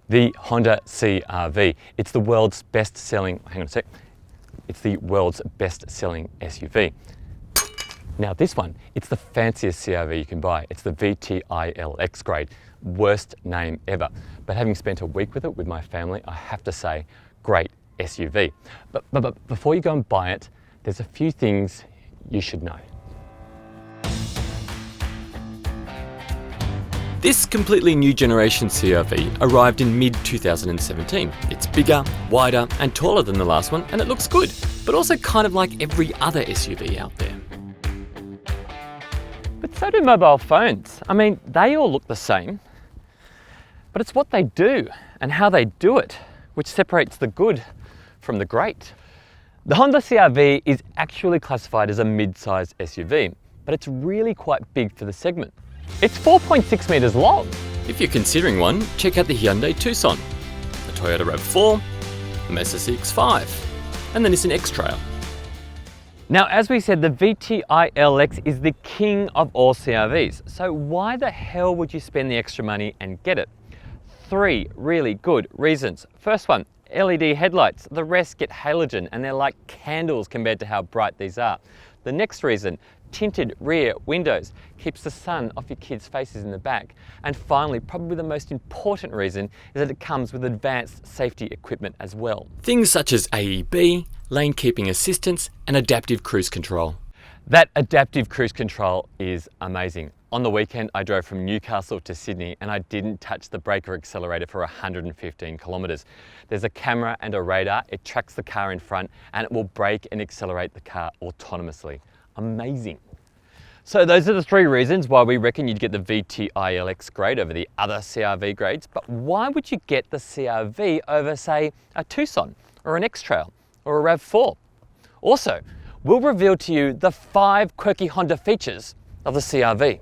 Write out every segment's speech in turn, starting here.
The Honda CR-V. It's the world's best-selling, hang on a sec, it's the world's best-selling SUV. Now this one, it's the fanciest CR-V you can buy. It's the VTi-LX grade. Worst name ever. But having spent a week with it with my family, I have to say, great SUV. But before you go and buy it, there's a few things you should know. This completely new generation CR-V arrived in mid-2017. It's bigger, wider and taller than the last one, and it looks good, but also kind of like every other SUV out there. But so do mobile phones. I mean, they all look the same, but it's what they do and how they do it which separates the good from the great. The Honda CR-V is actually classified as a mid-sized SUV, but it's really quite big for the segment. It's 4.6 meters long. If you're considering one, check out the Hyundai Tucson, the Toyota RAV4, the Mazda CX-5, and the Nissan X-Trail. Now, as we said, the VTi-LX is the king of all CR-Vs. So why the hell would you spend the extra money and get it? 3 really good reasons. First one, LED headlights. The rest get halogen and they're like candles compared to how bright these are. The next reason, tinted rear windows, keeps the sun off your kids' faces in the back. And finally, probably the most important reason is that it comes with advanced safety equipment as well. Things such as AEB, lane keeping assistance, and adaptive cruise control. That adaptive cruise control is amazing. On the weekend, I drove from Newcastle to Sydney and I didn't touch the brake or accelerator for 115 kilometers. There's a camera and a radar, it tracks the car in front and it will brake and accelerate the car autonomously. Amazing. So those are the 3 reasons why we reckon you'd get the VTi-LX grade over the other CR-V grades, but why would you get the CR-V over, say, a Tucson or an X-Trail or a RAV4? Also, we'll reveal to you the 5 quirky Honda features of the CR-V.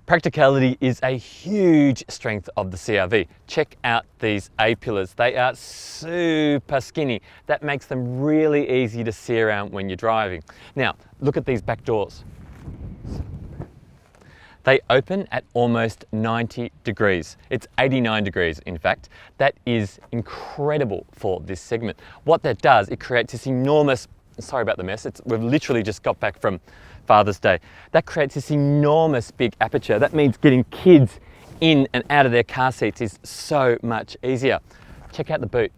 Practicality is a huge strength of the CR-V. Check out these A-pillars. They are super skinny. That makes them really easy to see around when you're driving. Now, look at these back doors. They open at almost 90 degrees. It's 89 degrees, in fact. That is incredible for this segment. What that does, it creates this enormous, sorry about the mess, we've literally just got back from Father's Day. That creates this enormous big aperture. That means getting kids in and out of their car seats is so much easier. Check out the boot.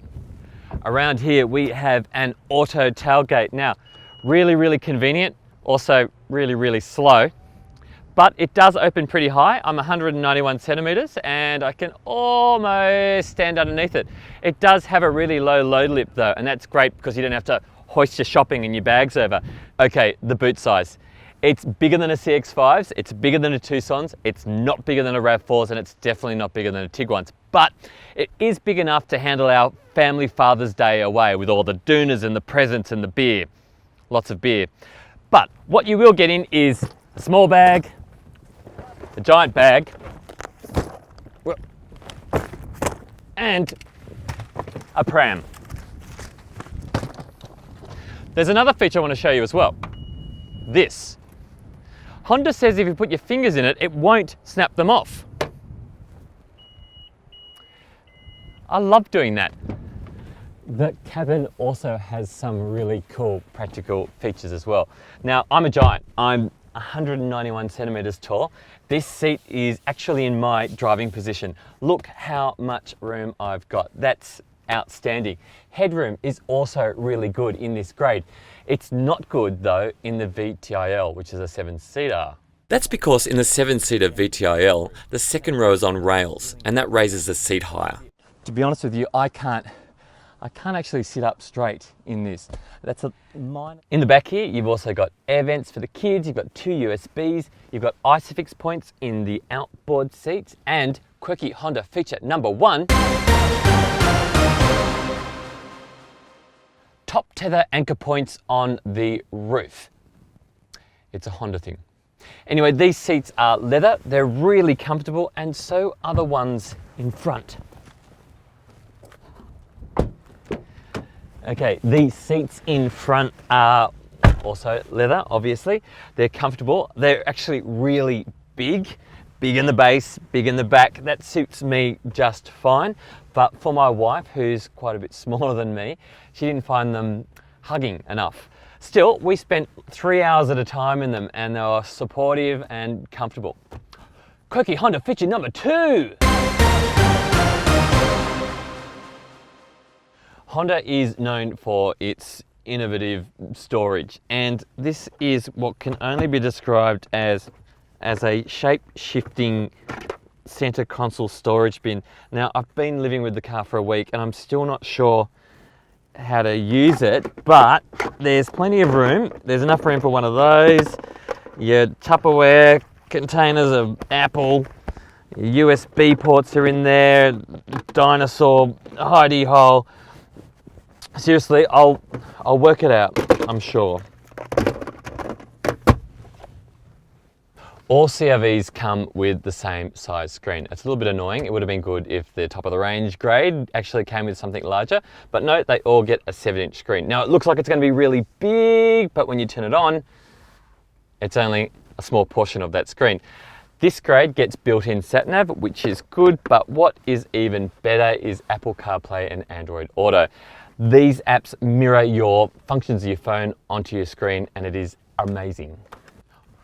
Around here we have an auto tailgate. Now, really convenient, also really slow, but it does open pretty high. I'm 191 centimeters and I can almost stand underneath it. It does have a really low load lip though, and that's great because you don't have to hoist your shopping and your bags over. Okay, the boot size. It's bigger than a CX-5s, it's bigger than a Tucson's, it's not bigger than a RAV4's, and it's definitely not bigger than a Tiguan's. But it is big enough to handle our family Father's Day away with all the doonas and the presents and the beer. Lots of beer. But what you will get in is a small bag, a giant bag, and a pram. There's another feature I want to show you as well. This. Honda says if you put your fingers in it, it won't snap them off. I love doing that. The cabin also has some really cool practical features as well. Now, I'm a giant. I'm 191 centimeters tall. This seat is actually in my driving position. Look how much room I've got. That's outstanding. Headroom is also really good in this grade. It's not good though in the VTi-L, which is a 7-seater. That's because in the 7-seater VTi-L, the second row is on rails and that raises the seat higher. To be honest with you, I can't actually sit up straight in this. That's a minor. In the back here, you've also got air vents for the kids, you've got 2 USBs, you've got ISOFIX points in the outboard seats, and quirky Honda feature number 1, top tether anchor points on the roof. It's a Honda thing. Anyway, these seats are leather, they're really comfortable, and so are the ones in front. Okay, these seats in front are also leather, obviously. They're comfortable. They're actually really big in the base, big in the back. That suits me just fine. But for my wife, who's quite a bit smaller than me, she didn't find them hugging enough. Still, we spent 3 hours at a time in them and they were supportive and comfortable. Quirky Honda feature number 2. Honda is known for its innovative storage, and this is what can only be described as a shape-shifting center console storage bin. Now, I've been living with the car for a week and I'm still not sure how to use it, but there's plenty of room. There's enough room for one of those, your Tupperware containers of Apple, USB ports are in there, dinosaur hidey hole. Seriously, I'll work it out, I'm sure. All CR-Vs come with the same size screen. It's a little bit annoying. It would have been good if the top of the range grade actually came with something larger, but no, they all get a 7-inch screen. Now it looks like it's going to be really big, but when you turn it on, it's only a small portion of that screen. This grade gets built-in sat-nav, which is good, but what is even better is Apple CarPlay and Android Auto. These apps mirror your functions of your phone onto your screen, and it is amazing.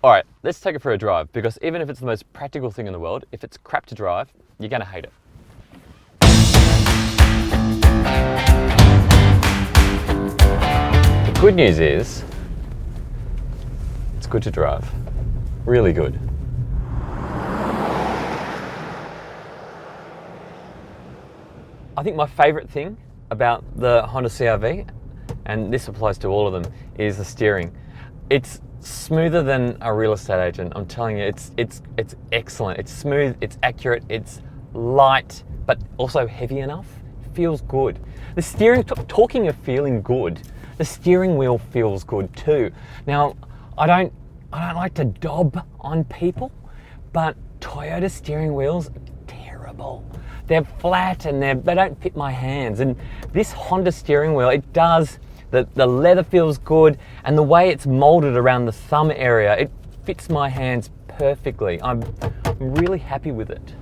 All right, let's take it for a drive, because even if it's the most practical thing in the world, if it's crap to drive, you're gonna hate it. The good news is, it's good to drive. Really good. I think my favorite thing about the Honda CR-V, and this applies to all of them, is the steering. It's smoother than a real estate agent. I'm telling you, it's excellent. It's smooth, it's accurate, it's light, but also heavy enough. It feels good. The steering, talking of feeling good, the steering wheel feels good too. Now, I don't like to dob on people, but Toyota steering wheels are terrible. They're flat and they don't fit my hands. And this Honda steering wheel, it does. The leather feels good, and the way it's molded around the thumb area, it fits my hands perfectly. I'm really happy with it.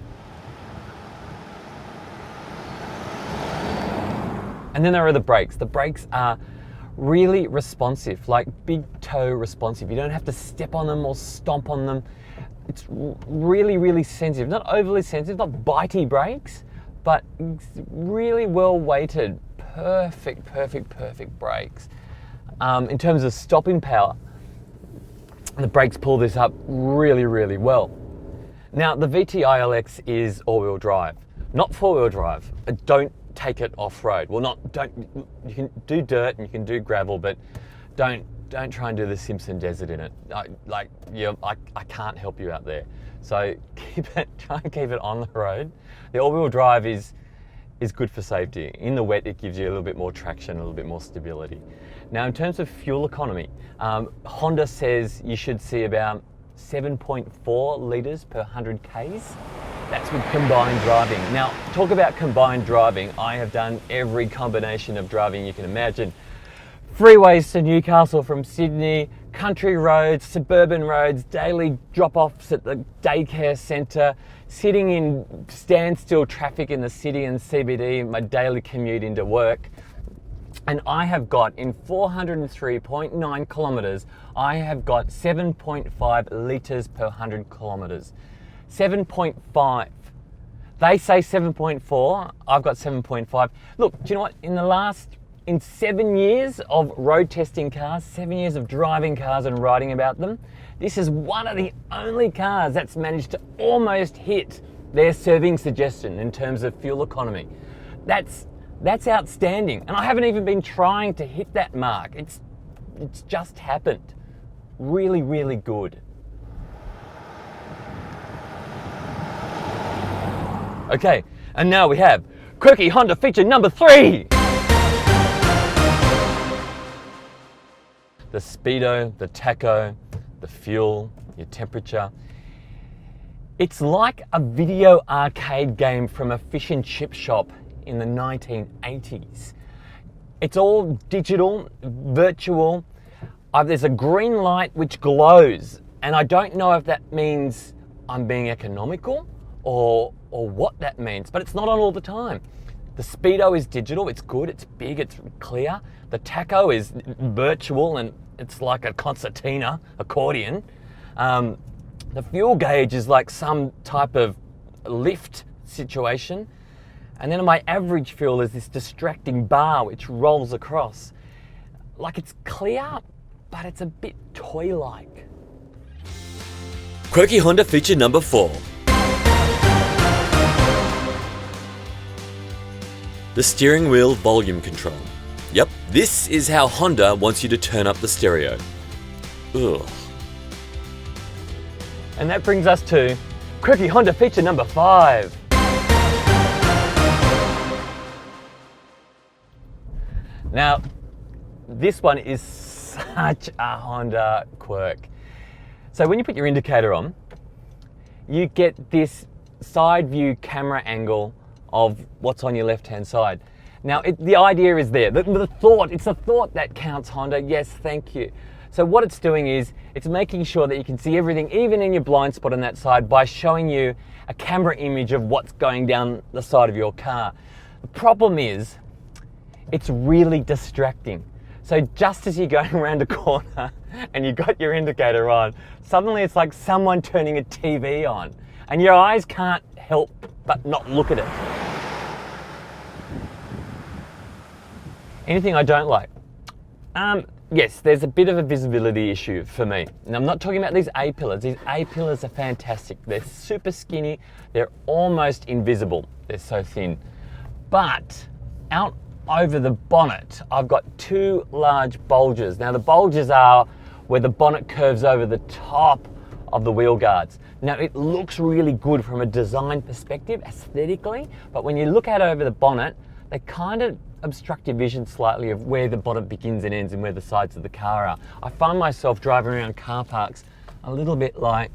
And then there are the brakes. The brakes are really responsive, like big toe responsive. You don't have to step on them or stomp on them. It's really, really sensitive. Not overly sensitive, not bitey brakes, but really well weighted. Perfect brakes. In terms of stopping power, the brakes pull this up really, really well. Now, the VTi-LX is all-wheel drive, not four-wheel drive. Don't take it off-road. Well, you can do dirt and you can do gravel, but don't try and do the Simpson Desert in it. I can't help you out there. So try and keep it on the road. The all-wheel drive is good for safety. In the wet, it gives you a little bit more traction, a little bit more stability. Now, in terms of fuel economy, Honda says you should see about 7.4 litres per 100 Ks. That's with combined driving. Now, talk about combined driving. I have done every combination of driving you can imagine. Freeways to Newcastle from Sydney, country roads, suburban roads, daily drop-offs at the daycare centre, sitting in standstill traffic in the city and CBD, my daily commute into work. And I have got, in 403.9 kilometres, I have got 7.5 litres per 100 kilometres. 7.5. They say 7.4, I've got 7.5. Look, do you know what? In 7 years of road testing cars, 7 years of driving cars and writing about them, this is one of the only cars that's managed to almost hit their serving suggestion in terms of fuel economy. That's outstanding. And I haven't even been trying to hit that mark. It's just happened. Really, really good. Okay, and now we have quirky Honda feature number 3. The Speedo, the tacho, the fuel, your temperature. It's like a video arcade game from a fish and chip shop in the 1980s. It's all digital, virtual. There's a green light which glows, and I don't know if that means I'm being economical or what that means, but it's not on all the time. The Speedo is digital, it's good, it's big, it's clear. The tacho is virtual and it's like a concertina, accordion. The fuel gauge is like some type of lift situation. And then my average fuel is this distracting bar which rolls across. Like it's clear, but it's a bit toy-like. Quirky Honda feature number 4. The steering wheel volume control. Yep, this is how Honda wants you to turn up the stereo. Ugh. And that brings us to Quirky Honda feature number 5. Now, this one is such a Honda quirk. So when you put your indicator on, you get this side view camera angle of what's on your left-hand side. Now, the idea is there. The thought, it's a thought that counts, Honda. Yes, thank you. So what it's doing is, it's making sure that you can see everything, even in your blind spot on that side, by showing you a camera image of what's going down the side of your car. The problem is, it's really distracting. So just as you're going around a corner and you got your indicator on, suddenly it's like someone turning a TV on and your eyes can't help but not look at it. Anything I don't like? Yes, there's a bit of a visibility issue for me. And I'm not talking about these A-pillars. These A-pillars are fantastic. They're super skinny. They're almost invisible. They're so thin. But out over the bonnet, I've got 2 large bulges. Now the bulges are where the bonnet curves over the top of the wheel guards. Now it looks really good from a design perspective, aesthetically, but when you look out over the bonnet, they kind of obstruct your vision slightly of where the bonnet begins and ends and where the sides of the car are. I find myself driving around car parks a little bit like,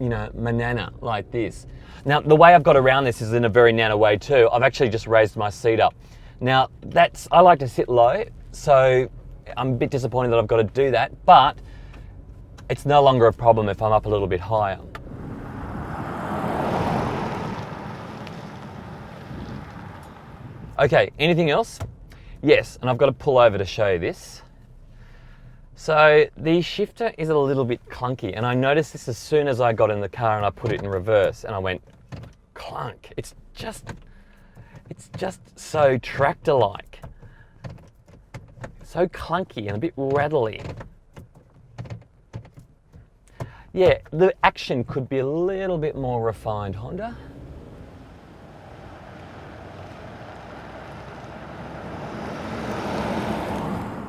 you know, Manana, like this. Now the way I've got around this is in a very nano way too. I've actually just raised my seat up. Now I like to sit low, so I'm a bit disappointed that I've got to do that, but it's no longer a problem if I'm up a little bit higher. Okay, anything else? Yes, and I've got to pull over to show you this. So the shifter is a little bit clunky, and I noticed this as soon as I got in the car and I put it in reverse and I went clunk. It's just so tractor-like. So clunky and a bit rattly. Yeah, the action could be a little bit more refined, Honda.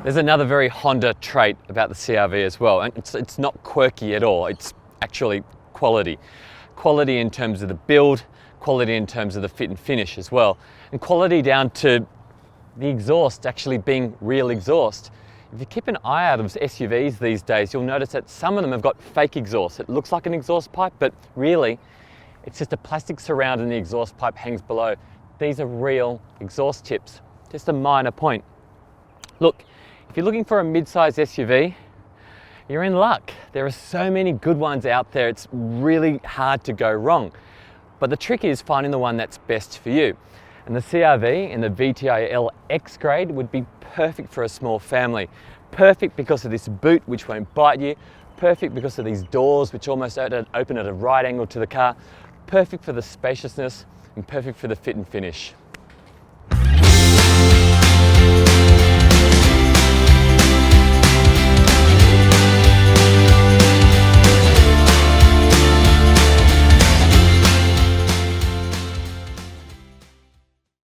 There's another very Honda trait about the CR-V as well, and it's not quirky at all. It's actually quality. Quality in terms of the build, quality in terms of the fit and finish as well, and quality down to the exhaust actually being real exhaust. If you keep an eye out of SUVs these days, you'll notice that some of them have got fake exhaust. It looks like an exhaust pipe, but really, it's just a plastic surround and the exhaust pipe hangs below. These are real exhaust tips. Just a minor point. Look, if you're looking for a mid-size SUV, you're in luck. There are so many good ones out there, it's really hard to go wrong. But the trick is finding the one that's best for you. And the CR-V in the VTi-LX grade would be perfect for a small family. Perfect because of this boot, which won't bite you. Perfect because of these doors, which almost open at a right angle to the car. Perfect for the spaciousness and perfect for the fit and finish.